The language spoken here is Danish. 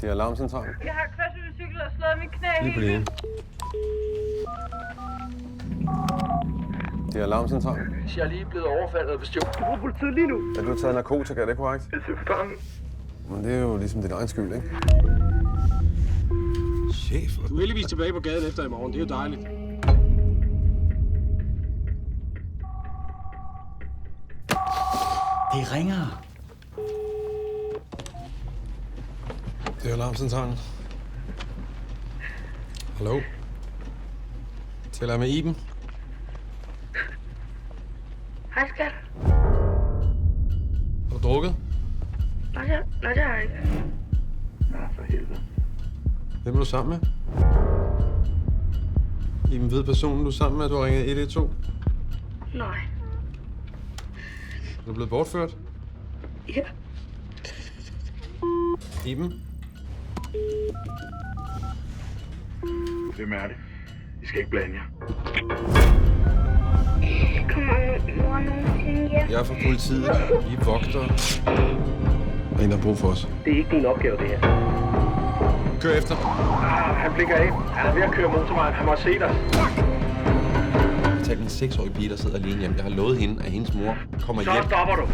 Det er alarmcentralen. Jeg har kørt ud i cykel og slået mit knæ Lige på det ene. Det er alarmcentralen. Jeg er lige blevet overfaldet og bestjålet. Du bruger politiet lige nu. Ja, du har taget narkotika, er det korrekt? Jeg er bange. Men det er jo ligesom din egen skyld, ikke? Chef, du er heldigvis tilbage på gaden efter i morgen. Det er jo dejligt. Det ringer. Det er alarmcentralen. Hallo? Taler jeg med Iben? Hej, skat. Har du drukket? Nej, det har jeg ikke. Ja, for helvede. Hvem er du sammen med? Iben ved personen, du er sammen med, at du har ringet 112? Nej. Er du blevet bortført? Ja. Iben? Hvem er det? I skal ikke blande jer. Kommer mor nogensinde hjem? Jeg er fra politiet. Vi er vogtere. Og en, der har brug for os. Det er ikke din opgave, det her. Kør efter. Han blikker af. Han er ved at køre motorvejen. Han må se dig. Jeg har talt en 6-årig pige, der sidder alene hjemme. Jeg har lovet hende, at hendes mor kommer Så hjem. stopper du.